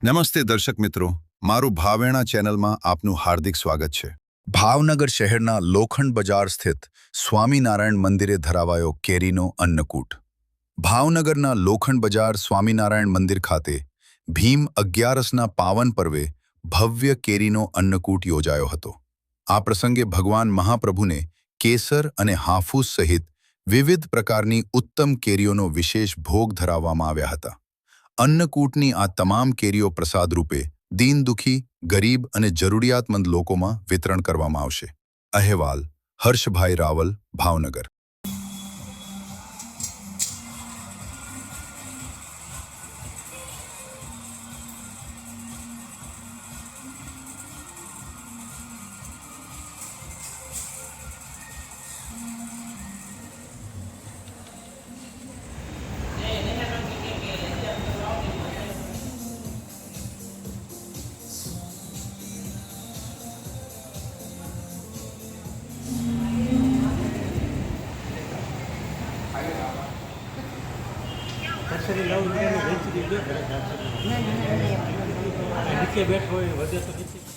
નમસ્તે દર્શક મિત્રો, મારું ભાવેણા ચેનલમાં આપનું હાર્દિક સ્વાગત છે। ભાવનગર શહેરના લોખંડ બજાર સ્થિત સ્વામિનારાયણ મંદિરે ધરાવાયો કેરીનો અન્નકૂટ। ભાવનગરના લોખંડ બજાર સ્વામિનારાયણ મંદિર ખાતે ભીમ 11ના પાવન પર્વે ભવ્ય કેરીનો અન્નકૂટ યોજાયો હતો। આ પ્રસંગે ભગવાન મહાપ્રભુને કેસર અને હાફૂસ સહિત વિવિધ પ્રકારની ઉત્તમ કેરીઓનો વિશેષ ભોગ ધરાવવામાં આવ્યા હતા। અન્નકૂટની આ તમામ કેરીઓ પ્રસાદ રૂપે દીન દુખી, ગરીબ અને જરૂરિયાતમંદ લોકોમાં વિતરણ કરવામાં આવશે। અહેવાલ હર્ષભાઈ રાવલ, ભાવનગર। નીચે બેઠો હોય વધે તો નીચે